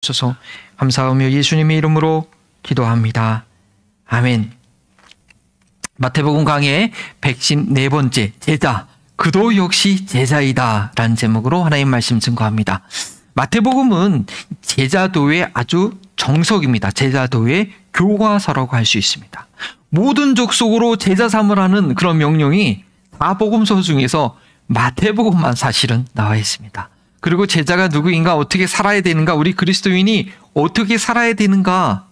주셔서 감사하며 예수님의 이름으로 기도합니다. 아멘. 마태복음 강의 114번째 제자, 그도 역시 제자이다 라는 제목으로 하나님 말씀 증거합니다. 마태복음은 제자도의 아주 정석입니다. 제자도의 교과서라고 할 수 있습니다. 모든 족속으로 제자 삼으라는 그런 명령이 다 복음서 중에서 마태복음만 사실은 나와 있습니다. 그리고 제자가 누구인가, 어떻게 살아야 되는가, 우리 그리스도인이 어떻게 살아야 되는가,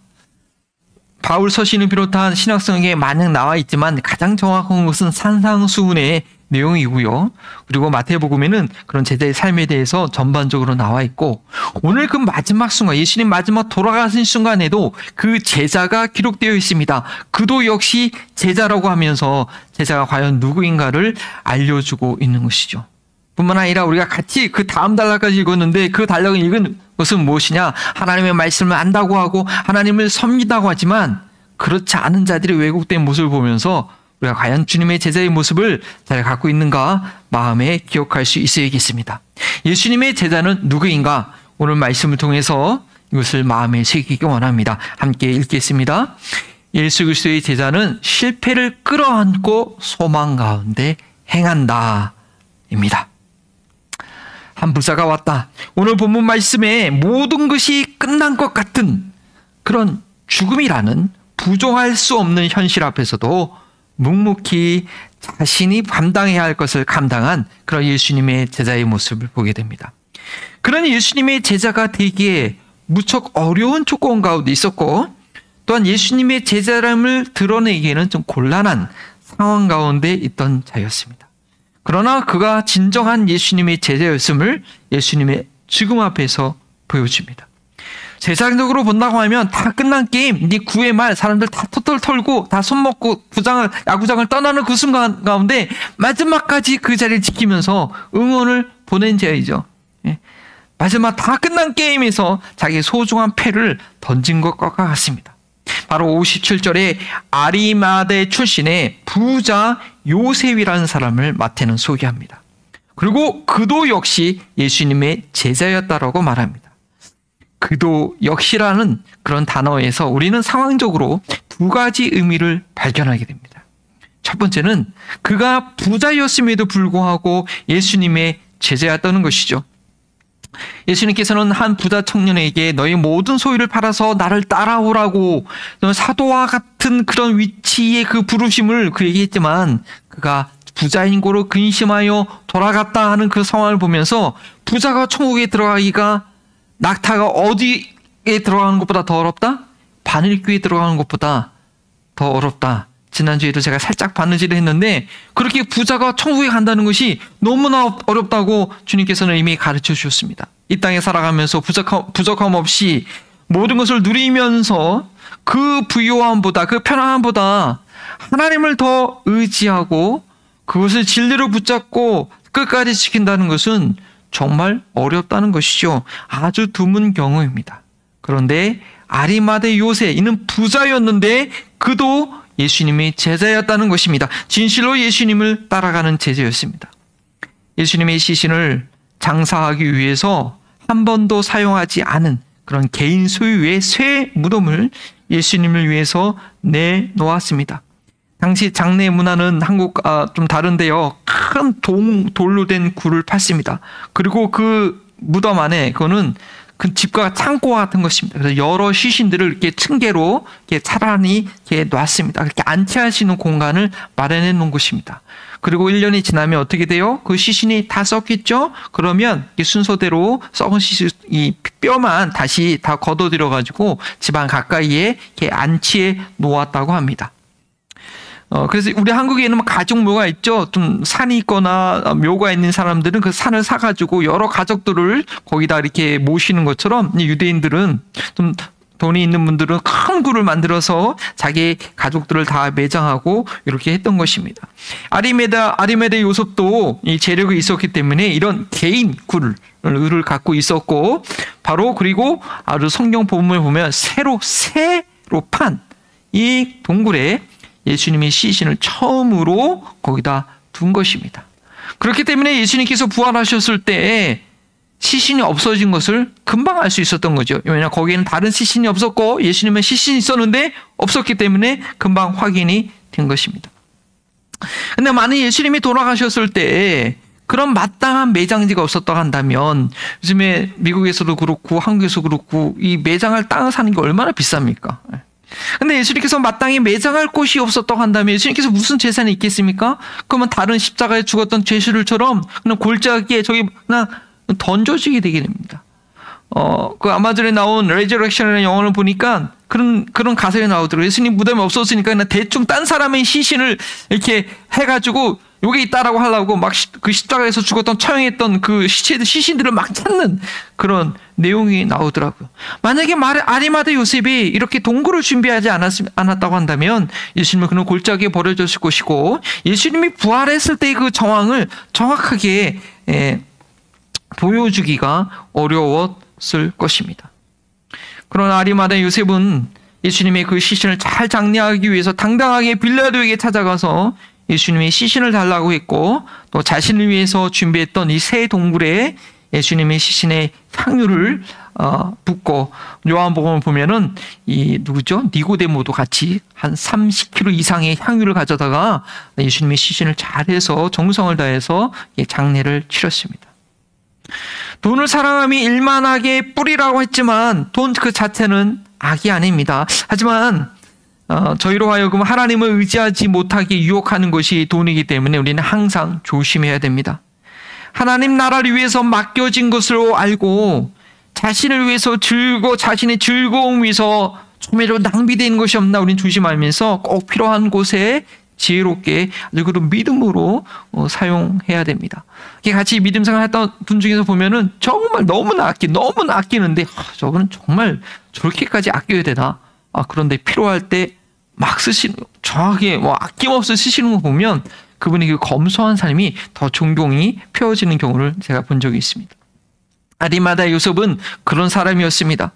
바울 서신을 비롯한 신약성경에 많이 나와 있지만 가장 정확한 것은 산상수훈의 내용이고요. 그리고 마태복음에는 그런 제자의 삶에 대해서 전반적으로 나와 있고, 오늘 그 마지막 순간, 예수님 마지막 돌아가신 순간에도 그 제자가 기록되어 있습니다. 그도 역시 제자라고 하면서 제자가 과연 누구인가를 알려주고 있는 것이죠. 뿐만 아니라 우리가 같이 그 다음 단락까지 읽었는데, 그 단락을 읽은 것은 무엇이냐? 하나님의 말씀을 안다고 하고 하나님을 섬기다고 하지만 그렇지 않은 자들이 왜곡된 모습을 보면서 우리가 과연 주님의 제자의 모습을 잘 갖고 있는가 마음에 기억할 수 있어야겠습니다. 예수님의 제자는 누구인가? 오늘 말씀을 통해서 이것을 마음에 새기기 원합니다. 함께 읽겠습니다. 예수 그리스도의 제자는 실패를 끌어안고 소망 가운데 행한다 입니다. 한 부자가 왔다. 오늘 본문 말씀에 모든 것이 끝난 것 같은 그런 죽음이라는 부정할 수 없는 현실 앞에서도 묵묵히 자신이 감당해야 할 것을 감당한 그런 예수님의 제자의 모습을 보게 됩니다. 그런 예수님의 제자가 되기에 무척 어려운 조건 가운데 있었고, 또한 예수님의 제자됨을 드러내기에는 좀 곤란한 상황 가운데 있던 자였습니다. 그러나 그가 진정한 예수님의 제자였음을 예수님의 죽음 앞에서 보여줍니다. 세상적으로 본다고 하면 다 끝난 게임, 이제 9회 말 사람들 다 털털 털고 다 손먹고 야구장을 떠나는 그 순간 가운데 마지막까지 그 자리를 지키면서 응원을 보낸 자이죠. 마지막 다 끝난 게임에서 자기의 소중한 패를 던진 것과 같습니다. 바로 57절에 아리마대 출신의 부자 요셉이라는 사람을 마태는 소개합니다. 그리고 그도 역시 예수님의 제자였다라고 말합니다. 그도 역시라는 그런 단어에서 우리는 상황적으로 두 가지 의미를 발견하게 됩니다. 첫 번째는 그가 부자였음에도 불구하고 예수님의 제자였다는 것이죠. 예수님께서는 한 부자 청년에게 너희 모든 소유를 팔아서 나를 따라오라고 사도와 같은 그런 위치의 그 부르심을 그에게 했지만, 그가 부자인 고로 근심하여 돌아갔다 하는 그 상황을 보면서 부자가 천국에 들어가기가 낙타가 어디에 들어가는 것보다 더 어렵다? 바늘귀에 들어가는 것보다 더 어렵다. 지난주에도 제가 살짝 바느질을 했는데, 그렇게 부자가 천국에 간다는 것이 너무나 어렵다고 주님께서는 이미 가르쳐 주셨습니다. 이 땅에 살아가면서 부족함 없이 모든 것을 누리면서 그 부요함보다, 그 편안함보다 하나님을 더 의지하고 그것을 진리로 붙잡고 끝까지 지킨다는 것은 정말 어렵다는 것이죠. 아주 드문 경우입니다. 그런데 아리마대 요새, 이는 부자였는데 그도 예수님의 제자였다는 것입니다. 진실로 예수님을 따라가는 제자였습니다. 예수님의 시신을 장사하기 위해서 한 번도 사용하지 않은 그런 개인 소유의 쇠 무덤을 예수님을 위해서 내놓았습니다. 당시 장례 문화는 한국과 좀 다른데요. 큰 돌로 된 굴을 팠습니다. 그리고 그 무덤 안에 그거는 그 집과 창고 같은 것입니다. 그래서 여러 시신들을 이렇게 층계로 이렇게 차라리 이렇게 놨습니다. 그렇게 안치할 수 있는 공간을 마련해 놓은 곳입니다. 그리고 1년이 지나면 어떻게 돼요? 그 시신이 다 썩겠죠? 그러면 순서대로 썩은 시신, 이 뼈만 다시 다 걷어들여가지고 집안 가까이에 이렇게 안치해 놓았다고 합니다. 그래서 우리 한국에는 가족묘가 있죠. 좀 산이 있거나 묘가 있는 사람들은 그 산을 사가지고 여러 가족들을 거기다 이렇게 모시는 것처럼, 유대인들은 좀 돈이 있는 분들은 큰 굴을 만들어서 자기 가족들을 다 매장하고 이렇게 했던 것입니다. 아리마대 요셉도 이 재력이 있었기 때문에 이런 개인 굴을 갖고 있었고, 바로 그리고 아주 성경 본문을 보면 새로 판 이 동굴에 예수님의 시신을 처음으로 거기다 둔 것입니다. 그렇기 때문에 예수님께서 부활하셨을 때 시신이 없어진 것을 금방 알 수 있었던 거죠. 왜냐하면 거기에는 다른 시신이 없었고 예수님은 시신이 있었는데 없었기 때문에 금방 확인이 된 것입니다. 근데 만약 예수님이 돌아가셨을 때 그런 마땅한 매장지가 없었다고 한다면, 요즘에 미국에서도 그렇고 한국에서도 그렇고 이 매장할 땅을 사는 게 얼마나 비쌉니까? 근데 예수님께서 마땅히 매장할 곳이 없었다고 한다면 예수님께서 무슨 재산이 있겠습니까? 그러면 다른 십자가에 죽었던 죄수들처럼 그냥 골짜기에 저기 그냥 던져지게 되게 됩니다. 그 아마존에 나온 레저렉션이라는 영화를 보니까 그런 가설이 나오더라고요. 예수님 무덤이 없었으니까 그냥 대충 딴 사람의 시신을 이렇게 해가지고 여기 있다라고 하려고 막 그 십자가에서 죽었던 처형했던 그 시신들을 막 찾는 그런 내용이 나오더라고요. 만약에 아리마다 요셉이 이렇게 동굴을 준비하지 않았다고 한다면 예수님은 그런 골짜기에 버려졌을 것이고, 예수님이 부활했을 때 그 정황을 정확하게 보여주기가 어려웠을 것입니다. 그러나 아리마다 요셉은 예수님의 그 시신을 잘 장례하기 위해서 당당하게 빌라도에게 찾아가서 예수님의 시신을 달라고 했고, 또 자신을 위해서 준비했던 이 새 동굴에 예수님의 시신의 향유를 붓고, 요한복음을 보면은 이 누구죠? 니고데모도 같이 한 30kg 이상의 향유를 가져다가 예수님의 시신을 잘해서 정성을 다해서 장례를 치렀습니다. 돈을 사랑함이 일만하게 뿌리라고 했지만 돈 그 자체는 악이 아닙니다. 하지만 저희로 하여금 하나님을 의지하지 못하게 유혹하는 것이 돈이기 때문에 우리는 항상 조심해야 됩니다. 하나님 나라를 위해서 맡겨진 것으로 알고 자신을 위해서 자신의 즐거움 위해서 조금이라도 낭비되는 것이 없나 우리는 조심하면서 꼭 필요한 곳에 지혜롭게 아주 그런 믿음으로 사용해야 됩니다. 같이 믿음 생활했던 분 중에서 보면은 정말 너무나 아끼는데 저분은 정말 저렇게까지 아껴야 되나? 그런데 필요할 때 막 쓰시는, 정확하게 아낌없이 쓰시는 거 보면 그분이 그 검소한 삶이 더 존경이 펴지는 경우를 제가 본 적이 있습니다. 아리마다 요셉은 그런 사람이었습니다.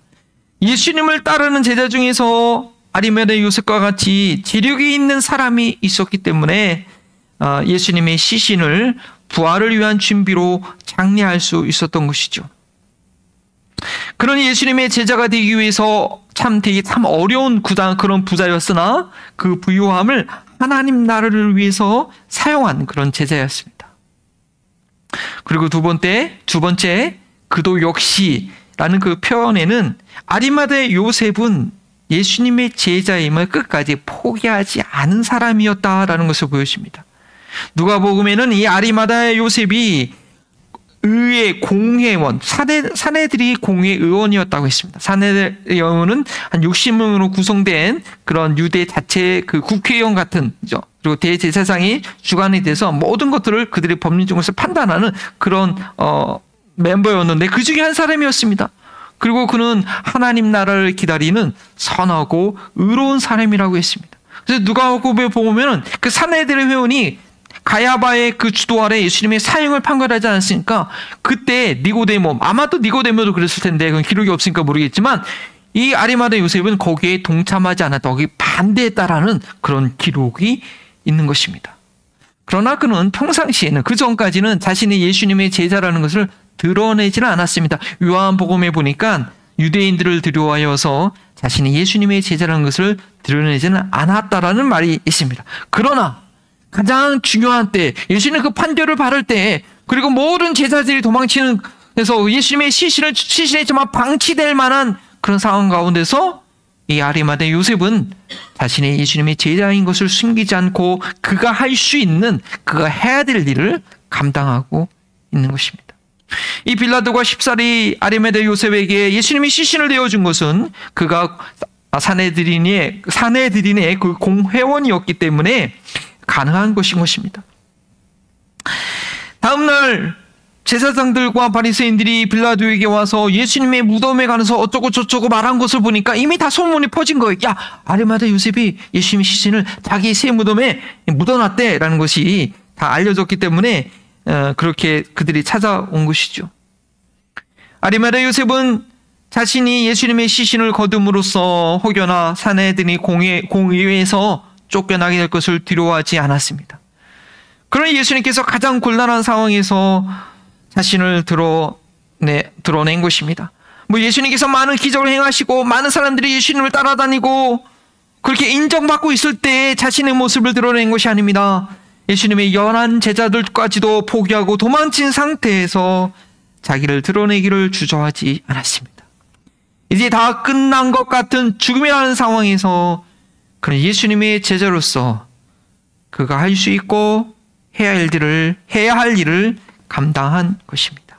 예수님을 따르는 제자 중에서 아리마다 요셉과 같이 재력이 있는 사람이 있었기 때문에 예수님의 시신을 부활을 위한 준비로 장례할 수 있었던 것이죠. 그러니 예수님의 제자가 되기 위해서 참 어려운 그런 부자였으나 그 부유함을 하나님 나라를 위해서 사용한 그런 제자였습니다. 그리고 두 번째 그도 역시라는 그 표현에는 아리마다의 요셉은 예수님의 제자임을 끝까지 포기하지 않은 사람이었다라는 것을 보여줍니다. 누가복음에는 이 아리마다의 요셉이 의회 공회원, 사내들이 공회 의원이었다고 했습니다. 사내의원은 한 60명으로 구성된 그런 유대 자체 그 국회의원 같은, 그리고 대제사장이 주관이 돼서 모든 것들을 그들의 법률적인 것을 판단하는 그런 멤버였는데 그 중에 한 사람이었습니다. 그리고 그는 하나님 나라를 기다리는 선하고 의로운 사람이라고 했습니다. 그래서 누가복음에 보면은 그 사내들의 회원이 가야바의 그 주도 아래 예수님의 사형을 판결하지 않았으니까 그때 아마도 니고데모도 그랬을 텐데 그건 기록이 없으니까 모르겠지만 이 아리마다 요셉은 거기에 동참하지 않았다, 거기 반대했다라는 그런 기록이 있는 것입니다. 그러나 그는 평상시에는, 그 전까지는 자신이 예수님의 제자라는 것을 드러내지는 않았습니다. 요한복음에 보니까 유대인들을 두려워하여서 자신이 예수님의 제자라는 것을 드러내지는 않았다라는 말이 있습니다. 그러나 가장 중요한 때, 예수님 그 판결을 받을 때, 그리고 모든 제자들이 도망치는 데서 예수님의 시신이지만 방치될 만한 그런 상황 가운데서 이 아리마다 요셉은 자신의 예수님의 제자인 것을 숨기지 않고 그가 할 수 있는, 그가 해야 될 일을 감당하고 있는 것입니다. 이 빌라도가 쉽사리 아리마다 요셉에게 예수님의 시신을 내어준 것은 그가 사내들인의 그 공회원이었기 때문에 가능한 것인 것입니다. 다음날 제사장들과 바리새인들이 빌라도에게 와서 예수님의 무덤에 가서 어쩌고 저쩌고 말한 것을 보니까 이미 다 소문이 퍼진 거예요. 야, 아리마다 요셉이 예수님의 시신을 자기 새 무덤에 묻어놨대라는 것이 다 알려졌기 때문에 그렇게 그들이 찾아온 것이죠. 아리마다 요셉은 자신이 예수님의 시신을 거둠으로써 혹여나 사내들이 공의회에서 쫓겨나게 될 것을 두려워하지 않았습니다. 그러나 예수님께서 가장 곤란한 상황에서 자신을 드러낸 것입니다. 뭐 예수님께서 많은 기적을 행하시고 많은 사람들이 예수님을 따라다니고 그렇게 인정받고 있을 때 자신의 모습을 드러낸 것이 아닙니다. 예수님의 연한 제자들까지도 포기하고 도망친 상태에서 자기를 드러내기를 주저하지 않았습니다. 이제 다 끝난 것 같은 죽음이라는 상황에서 그런 예수님의 제자로서 그가 할 수 있고 해야 할 일을 감당한 것입니다.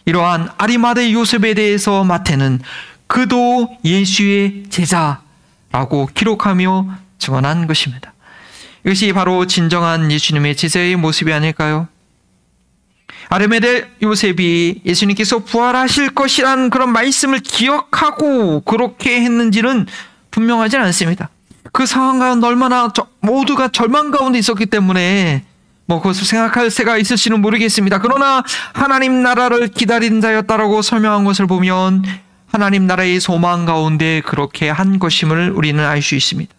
이러한 아리마대 요셉에 대해서 마태는 그도 예수의 제자라고 기록하며 증언한 것입니다. 이것이 바로 진정한 예수님의 제자의 모습이 아닐까요? 아리마대 요셉이 예수님께서 부활하실 것이라는 그런 말씀을 기억하고 그렇게 했는지는 분명하지 않습니다. 그 상황 가운데 얼마나 모두가 절망 가운데 있었기 때문에 그것을 생각할 새가 있을지는 모르겠습니다. 그러나 하나님 나라를 기다리는 자였다라고 설명한 것을 보면 하나님 나라의 소망 가운데 그렇게 한 것임을 우리는 알 수 있습니다.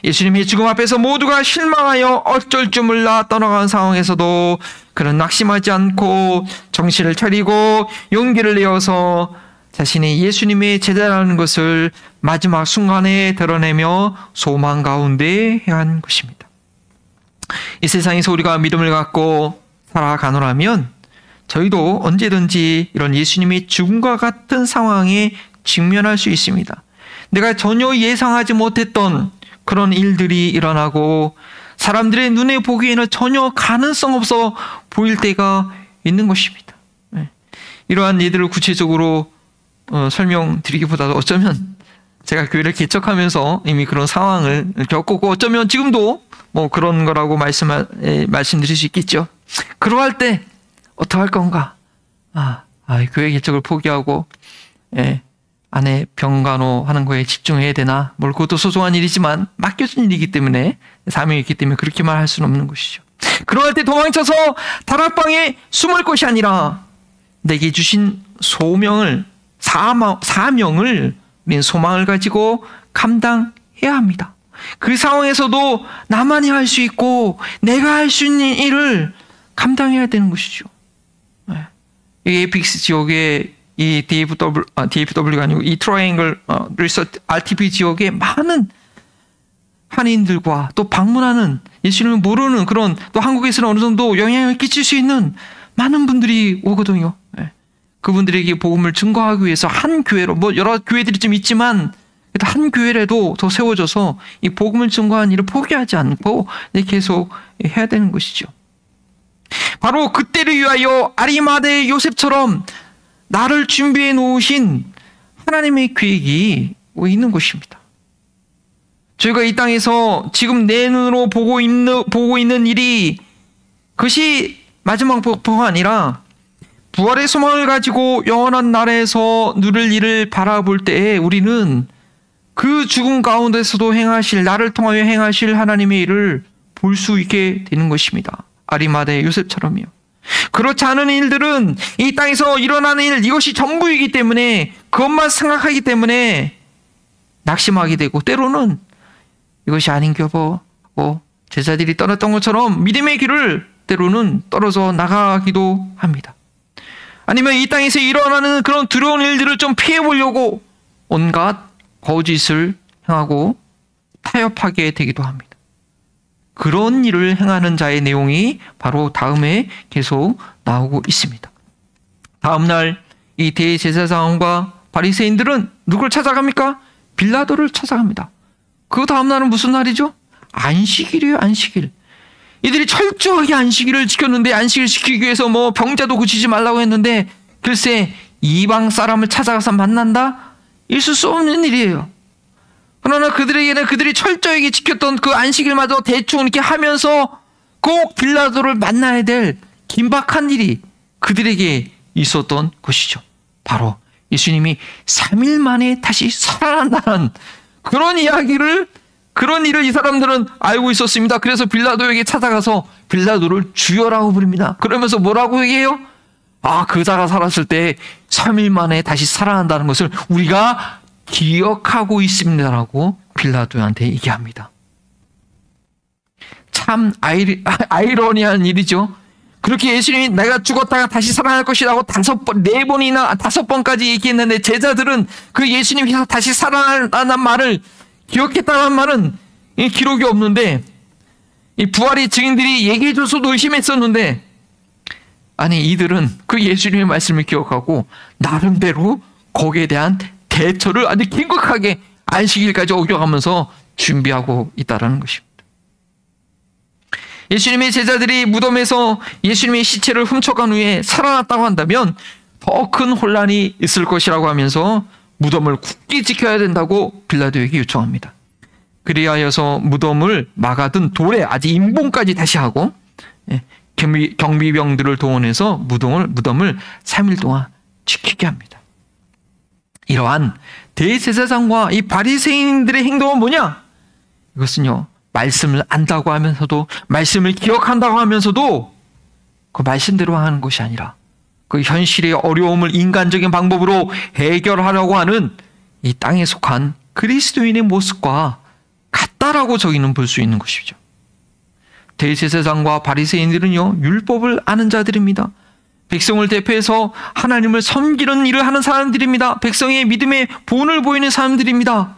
예수님의 죽음 앞에서 모두가 실망하여 어쩔 줄 몰라 떠나간 상황에서도 그는 낙심하지 않고 정신을 차리고 용기를 내어서 자신이 예수님의 제자라는 것을 마지막 순간에 드러내며 소망 가운데 행한 것입니다. 이 세상에서 우리가 믿음을 갖고 살아가노라면 저희도 언제든지 이런 예수님의 죽음과 같은 상황에 직면할 수 있습니다. 내가 전혀 예상하지 못했던 그런 일들이 일어나고 사람들의 눈에 보기에는 전혀 가능성 없어 보일 때가 있는 것입니다. 이러한 예들을 구체적으로 설명드리기보다도 어쩌면 제가 교회를 개척하면서 이미 그런 상황을 겪었고 어쩌면 지금도 그런 거라고 말씀드릴 수 있겠죠. 그러할 때 어떡할 건가? 교회 개척을 포기하고 아내 병간호하는 거에 집중해야 되나? 그것도 소중한 일이지만 맡겨진 일이기 때문에 사명이 있기 때문에 그렇게만 할 수는 없는 것이죠. 그러할 때 도망쳐서 다락방에 숨을 것이 아니라 내게 주신 사명을 우리는 소망을 가지고 감당해야 합니다. 그 상황에서도 나만이 할 수 있고 내가 할 수 있는 일을 감당해야 되는 것이죠. 이 에픽스 지역에 이 DFW가 아니고 이 트라이앵글 리서치 RTP 지역에 많은 한인들과 또 방문하는 예수님을 모르는 그런 또 한국에서는 어느 정도 영향을 끼칠 수 있는 많은 분들이 오거든요. 그분들에게 복음을 증거하기 위해서 한 교회로 여러 교회들이 좀 있지만 한 교회라도 더 세워져서 이 복음을 증거하는 일을 포기하지 않고 계속 해야 되는 것이죠. 바로 그때를 위하여 아리마대 요셉처럼 나를 준비해 놓으신 하나님의 계획이 있는 것입니다. 저희가 이 땅에서 지금 내 눈으로 보고 있는 일이 그것이 마지막 복보가 아니라 부활의 소망을 가지고 영원한 나라에서 누릴 일을 바라볼 때에 우리는 그 죽음 가운데서도 나를 통하여 행하실 하나님의 일을 볼 수 있게 되는 것입니다. 아리마대 요셉처럼요. 그렇지 않은 일들은 이 땅에서 일어나는 일, 이것이 전부이기 때문에 그것만 생각하기 때문에 낙심하게 되고 때로는 이것이 아닌가 보고 제자들이 떠났던 것처럼 믿음의 길을 때로는 떨어져 나가기도 합니다. 아니면 이 땅에서 일어나는 그런 두려운 일들을 좀 피해보려고 온갖 거짓을 행하고 타협하게 되기도 합니다. 그런 일을 행하는 자의 내용이 바로 다음에 계속 나오고 있습니다. 다음날 이 대제사장과 바리새인들은 누굴 찾아갑니까? 빌라도를 찾아갑니다. 그 다음날은 무슨 날이죠? 안식일이에요. 안식일. 이들이 철저하게 안식일을 지켰는데 안식일 지키기 위해서 병자도 고치지 말라고 했는데 글쎄 이방 사람을 찾아가서 만난다? 있을 수 없는 일이에요. 그러나 그들에게는 그들이 철저하게 지켰던 그 안식일마저 대충 이렇게 하면서 꼭 빌라도를 만나야 될 긴박한 일이 그들에게 있었던 것이죠. 바로 예수님이 3일 만에 다시 살아난다는 그런 일을 이 사람들은 알고 있었습니다. 그래서 빌라도에게 찾아가서 빌라도를 주여라고 부릅니다. 그러면서 뭐라고 얘기해요? 그자가 살았을 때 3일 만에 다시 살아난다는 것을 우리가 기억하고 있습니다라고 빌라도한테 얘기합니다. 참 아이러니한 일이죠. 그렇게 예수님이 내가 죽었다가 다시 살아날 것이라고 4번이나 5번까지 얘기했는데 제자들은 그 예수님이 다시 살아난다는 말을 기억했다는 말은 기록이 없는데 이 부활의 증인들이 얘기해줘서도 의심했었는데 아니 이들은 그 예수님의 말씀을 기억하고 나름대로 거기에 대한 대처를 아주 긴급하게 안식일까지 어겨가면서 준비하고 있다는 것입니다. 예수님의 제자들이 무덤에서 예수님의 시체를 훔쳐간 후에 살아났다고 한다면 더 큰 혼란이 있을 것이라고 하면서 무덤을 굳게 지켜야 된다고 빌라도에게 요청합니다. 그리하여서 무덤을 막아둔 돌에 아직 임봉까지 다시 하고 경비병들을 동원해서 무덤을 3일 동안 지키게 합니다. 이러한 대제사장과 이 바리새인들의 행동은 뭐냐? 이것은요, 말씀을 안다고 하면서도 말씀을 기억한다고 하면서도 그 말씀대로 하는 것이 아니라 그 현실의 어려움을 인간적인 방법으로 해결하려고 하는 이 땅에 속한 그리스도인의 모습과 같다라고 저희는 볼 수 있는 것이죠. 대제사장과 바리새인들은요, 율법을 아는 자들입니다. 백성을 대표해서 하나님을 섬기는 일을 하는 사람들입니다. 백성의 믿음의 본을 보이는 사람들입니다.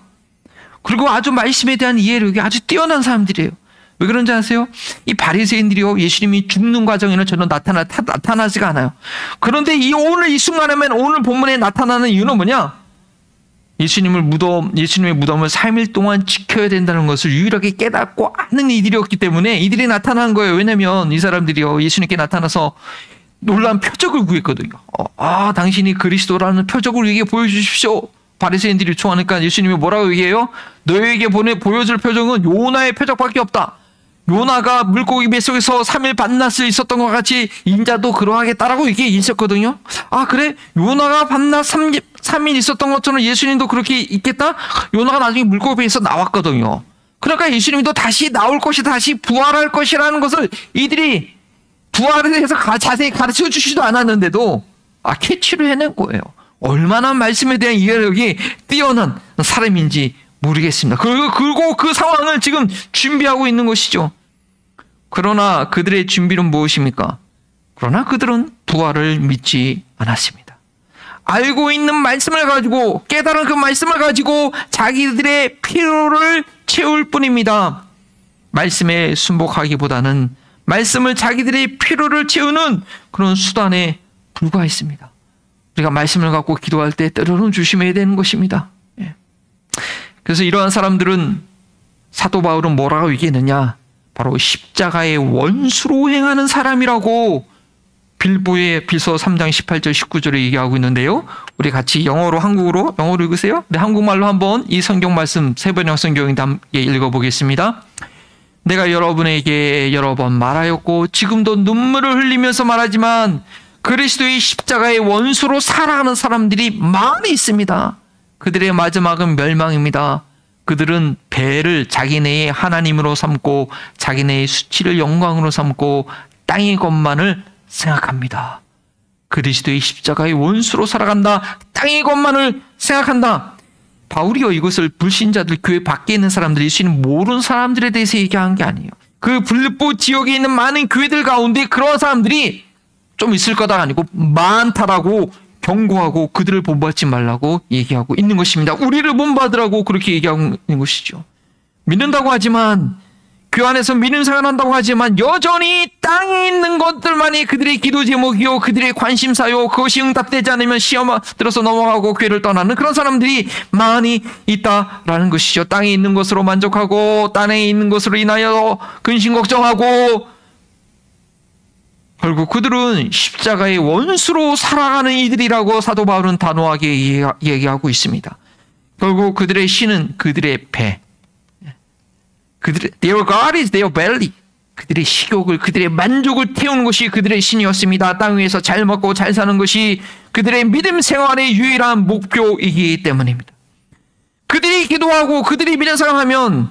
그리고 아주 말씀에 대한 이해력이 아주 뛰어난 사람들이에요. 왜 그런지 아세요? 이 바리새인들이요, 예수님이 죽는 과정에는 전혀 나타나지가 않아요. 그런데 오늘 이 순간에만 오늘 본문에 나타나는 이유는 뭐냐? 예수님의 무덤을 3일 동안 지켜야 된다는 것을 유일하게 깨닫고 아는 이들이었기 때문에 이들이 나타난 거예요. 왜냐면 이 사람들이요, 예수님께 나타나서 놀라운 표적을 구했거든요. 당신이 그리스도라는 표적을 우리에게 보여주십시오. 바리새인들이 요청하니까 예수님이 뭐라고 얘기해요? 너희에게 보여줄 표적은 요나의 표적밖에 없다. 요나가 물고기 뱃속에서 3일 밤낮을 있었던 것 같이 인자도 그러하겠다라고 얘기했었거든요. 그래? 요나가 밤낮 3일 있었던 것처럼 예수님도 그렇게 있겠다? 요나가 나중에 물고기 배에서 나왔거든요. 그러니까 예수님도 다시 나올 것이 다시 부활할 것이라는 것을 이들이 부활에 대해서 자세히 가르쳐 주지도 않았는데도 캐치를 해낸 거예요. 얼마나 말씀에 대한 이해력이 뛰어난 사람인지 모르겠습니다. 그리고 그 상황을 지금 준비하고 있는 것이죠. 그러나 그들의 준비는 무엇입니까? 그러나 그들은 부활을 믿지 않았습니다. 알고 있는 말씀을 가지고, 깨달은 그 말씀을 가지고 자기들의 필요를 채울 뿐입니다. 말씀에 순복하기보다는 말씀을 자기들의 필요를 채우는 그런 수단에 불과했습니다. 우리가 말씀을 갖고 기도할 때 때로는 조심해야 되는 것입니다. 그래서 이러한 사람들은 사도 바울은 뭐라고 얘기했느냐? 바로 십자가의 원수로 행하는 사람이라고 빌서 3장 18절 19절에 얘기하고 있는데요. 우리 같이 영어로 읽으세요. 네, 한국말로 한번 이 성경 말씀 세번역 성경인데 함께 읽어보겠습니다. 내가 여러분에게 여러 번 말하였고 지금도 눈물을 흘리면서 말하지만 그리스도의 십자가의 원수로 살아가는 사람들이 많이 있습니다. 그들의 마지막은 멸망입니다. 그들은 배를 자기네의 하나님으로 삼고 자기네의 수치를 영광으로 삼고 땅의 것만을 생각합니다. 그리스도의 십자가의 원수로 살아간다. 땅의 것만을 생각한다. 바울이요, 이것을 불신자들, 교회 밖에 있는 사람들, 예수님 모르는 사람들에 대해서 얘기한 게 아니에요. 그 빌립보 지역에 있는 많은 교회들 가운데 그런 사람들이 좀 있을 거다 아니고 많다라고 경고하고 그들을 본받지 말라고 얘기하고 있는 것입니다. 우리를 본받으라고 그렇게 얘기하고 있는 것이죠. 믿는다고 하지만, 그 안에서 믿음 생활한다고 하지만 여전히 땅에 있는 것들만이 그들의 기도 제목이요, 그들의 관심사요, 그것이 응답되지 않으면 시험 들어서 넘어가고 교회를 떠나는 그런 사람들이 많이 있다라는 것이죠. 땅에 있는 것으로 만족하고 땅에 있는 것으로 인하여 근심 걱정하고, 결국 그들은 십자가의 원수로 살아가는 이들이라고 사도 바울은 단호하게 얘기하고 있습니다. 결국 그들의 신은 그들의 배, their God is their belly. 그들의 식욕을, 그들의 만족을 태우는 것이 그들의 신이었습니다. 땅 위에서 잘 먹고 잘 사는 것이 그들의 믿음 생활의 유일한 목표이기 때문입니다. 그들이 기도하고 그들이 믿음 생활하면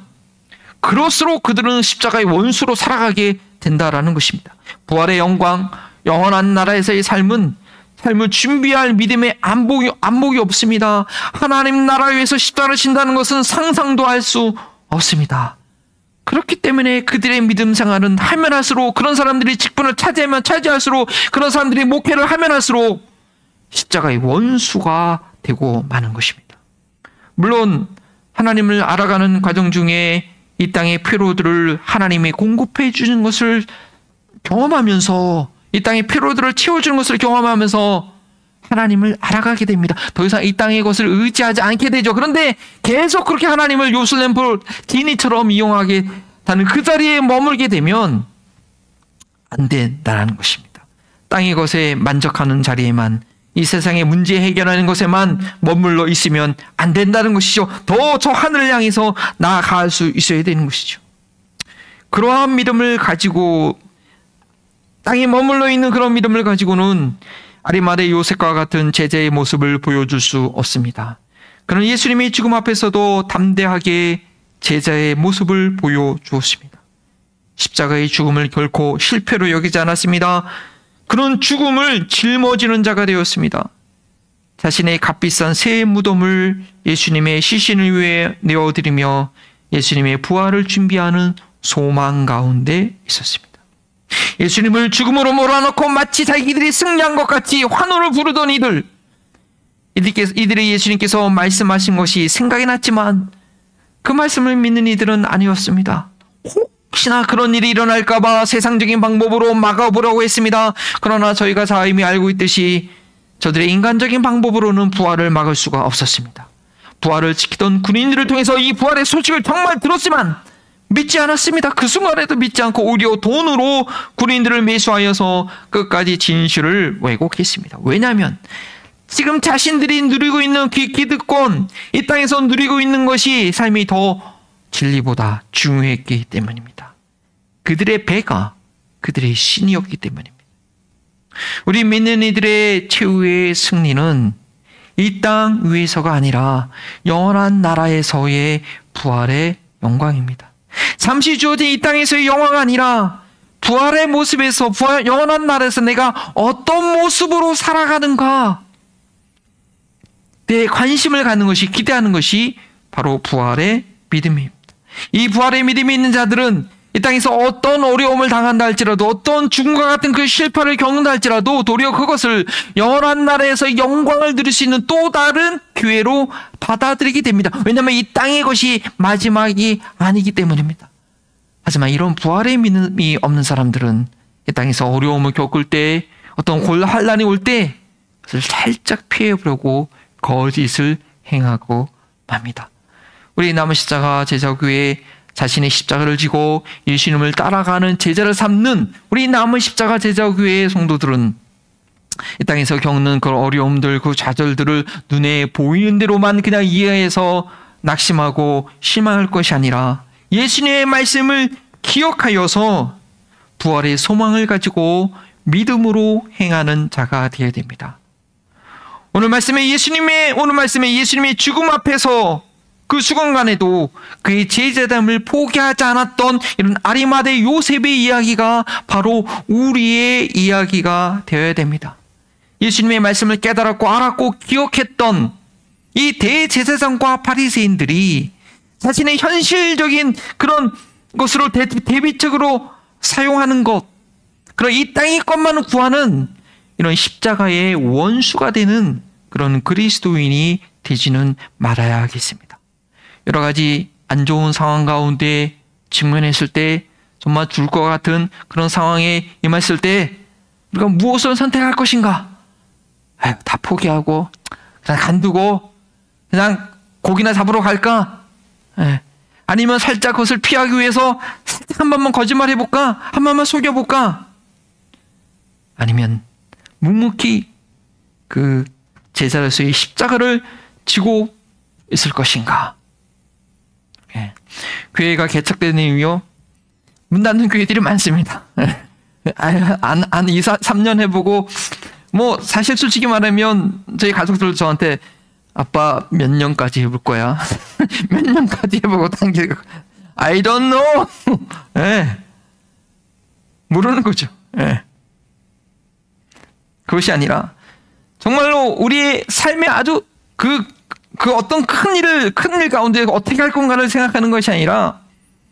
그럴수록 그들은 십자가의 원수로 살아가게 된다라는 것입니다. 부활의 영광, 영원한 나라에서의 삶을 준비할 믿음의 안목이 없습니다. 하나님 나라 위에서 십자가를 진다는 것은 상상도 할 수 없습니다. 그렇기 때문에 그들의 믿음 생활은 하면 할수록, 그런 사람들이 직분을 차지하면 차지할수록, 그런 사람들이 목회를 하면 할수록 십자가의 원수가 되고 마는 것입니다. 물론 하나님을 알아가는 과정 중에 이 땅의 피로들을 하나님이 공급해 주는 것을 경험하면서, 이 땅의 피로들을 채워주는 것을 경험하면서 하나님을 알아가게 됩니다. 더 이상 이 땅의 것을 의지하지 않게 되죠. 그런데 계속 그렇게 하나님을 요술램 지니처럼 이용하게 하는 그 자리에 머물게 되면 안 된다는 것입니다. 땅의 것에 만족하는 자리에만, 이 세상의 문제 해결하는 것에만 머물러 있으면 안 된다는 것이죠. 더 저 하늘을 향해서 나아갈 수 있어야 되는 것이죠. 그러한 믿음을 가지고, 땅에 머물러 있는 그런 믿음을 가지고는 아리마대 요셉과 같은 제자의 모습을 보여줄 수 없습니다. 그런 예수님이 죽음 앞에서도 담대하게 제자의 모습을 보여주었습니다. 십자가의 죽음을 결코 실패로 여기지 않았습니다. 그런 죽음을 짊어지는 자가 되었습니다. 자신의 값비싼 새 무덤을 예수님의 시신을 위해 내어드리며 예수님의 부활을 준비하는 소망 가운데 있었습니다. 예수님을 죽음으로 몰아넣고 마치 자기들이 승리한 것 같이 환호를 부르던 이들의 예수님께서 말씀하신 것이 생각이 났지만 그 말씀을 믿는 이들은 아니었습니다. 혹시나 그런 일이 일어날까 봐 세상적인 방법으로 막아보려고 했습니다. 그러나 저희가 다 이미 알고 있듯이 저들의 인간적인 방법으로는 부활을 막을 수가 없었습니다. 부활을 지키던 군인들을 통해서 이 부활의 소식을 정말 들었지만 믿지 않았습니다. 그 순간에도 믿지 않고 오히려 돈으로 군인들을 매수하여서 끝까지 진실을 왜곡했습니다. 왜냐하면 지금 자신들이 누리고 있는 기득권, 이 땅에서 누리고 있는 것이 삶이 더 진리보다 중요했기 때문입니다. 그들의 배가 그들의 신이었기 때문입니다. 우리 믿는 이들의 최후의 승리는 이 땅 위에서가 아니라 영원한 나라에서의 부활의 영광입니다. 잠시 주어진 이 땅에서의 영광이 아니라 부활의 모습에서, 영원한 나라에서 내가 어떤 모습으로 살아가는가, 내 관심을 갖는 것이, 기대하는 것이 바로 부활의 믿음입니다. 이 부활의 믿음이 있는 자들은 이 땅에서 어떤 어려움을 당한다 할지라도, 어떤 죽음과 같은 그 실패를 겪는다 할지라도 도리어 그것을 영원한 나라에서 영광을 누릴 수 있는 또 다른 기회로 받아들이게 됩니다. 왜냐하면 이 땅의 것이 마지막이 아니기 때문입니다. 하지만 이런 부활의 믿음이 없는 사람들은 이 땅에서 어려움을 겪을 때, 어떤 혼란이 올 때 그것을 살짝 피해보려고 거짓을 행하고 맙니다. 우리 남은 십자가 제자교회, 자신의 십자가를 지고 예수님을 따라가는 제자를 삼는 우리 남은 십자가 제자교회의 성도들은 이 땅에서 겪는 그 어려움들, 그 좌절들을 눈에 보이는 대로만 그냥 이해해서 낙심하고 실망할 것이 아니라 예수님의 말씀을 기억하여서 부활의 소망을 가지고 믿음으로 행하는 자가 되어야 됩니다. 오늘 말씀에 예수님의 죽음 앞에서 그 수건간에도 그의 제자됨을 포기하지 않았던 이런 아리마대 요셉의 이야기가 바로 우리의 이야기가 되어야 됩니다. 예수님의 말씀을 깨달았고 알았고 기억했던 이 대제사장과 바리새인들이 자신의 현실적인 그런 것으로 대비적으로 사용하는 것, 그런 이 땅의 것만을 구하는 이런 십자가의 원수가 되는 그런 그리스도인이 되지는 말아야 하겠습니다. 여러 가지 안 좋은 상황 가운데 직면했을 때, 정말 죽을 것 같은 그런 상황에 임했을 때 우리가 무엇을 선택할 것인가? 다 포기하고 그냥 간두고 그냥 고기나 잡으러 갈까? 아니면 살짝 그것을 피하기 위해서 한 번만 거짓말 해볼까? 한 번만 속여볼까? 아니면 묵묵히 그 제자로서의 십자가를 지고 있을 것인가? 교회가 개척되는 이유요, 문 닫는 교회들이 많습니다. 한 2, 3년 해보고, 사실 솔직히 말하면 저희 가족들 저한테 아빠 몇 년까지 해볼 거야? 몇 년까지 해보고 당기고, I don't know. 모르는 거죠. 그것이 아니라 정말로 우리의 삶에 아주 그 어떤 큰 일 가운데 어떻게 할 건가를 생각하는 것이 아니라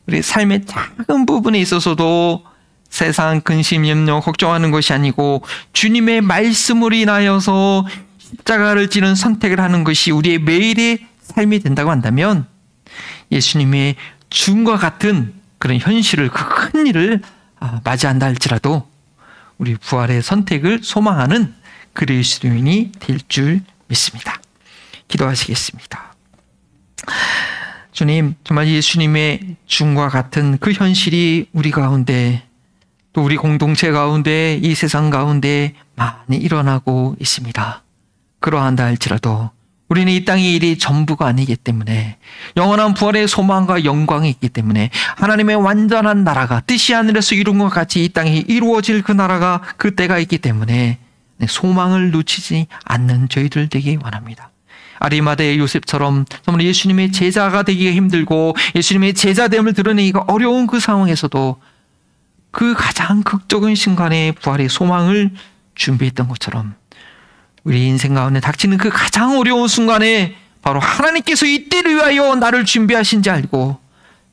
우리 삶의 작은 부분에 있어서도 세상 근심, 염려, 걱정하는 것이 아니고 주님의 말씀으로 인하여서 십자가를 지는 선택을 하는 것이 우리의 매일의 삶이 된다고 한다면 예수님의 죽음과 같은 그런 현실을, 그 큰 일을 맞이한다 할지라도 우리 부활의 선택을 소망하는 그리스도인이 될 줄 믿습니다. 기도하시겠습니다. 주님, 정말 예수님의 죽음과 같은 그 현실이 우리 가운데, 또 우리 공동체 가운데, 이 세상 가운데 많이 일어나고 있습니다. 그러한다 할지라도 우리는 이 땅의 일이 전부가 아니기 때문에, 영원한 부활의 소망과 영광이 있기 때문에, 하나님의 완전한 나라가 뜻이 하늘에서 이룬 것 같이 이 땅에 이루어질 그 나라가, 그 때가 있기 때문에 소망을 놓치지 않는 저희들 되기 원합니다. 아리마다의 요셉처럼 정말 예수님의 제자가 되기가 힘들고 예수님의 제자됨을 드러내기가 어려운 그 상황에서도 그 가장 극적인 순간에 부활의 소망을 준비했던 것처럼, 우리 인생 가운데 닥치는 그 가장 어려운 순간에 바로 하나님께서 이때를 위하여 나를 준비하신지 알고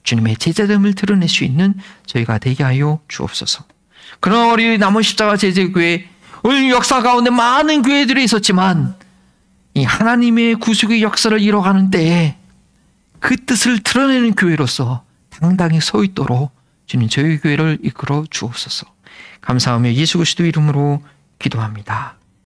주님의 제자됨을 드러낼 수 있는 저희가 되게 하여 주옵소서. 그러나 우리 남은 십자가 제자교회, 오늘 역사 가운데 많은 교회들이 있었지만 이 하나님의 구속의 역사를 이뤄가는 때에 그 뜻을 드러내는 교회로서 당당히 서 있도록 주님 저희 교회를 이끌어 주옵소서. 감사하며 예수 그리스도 이름으로 기도합니다.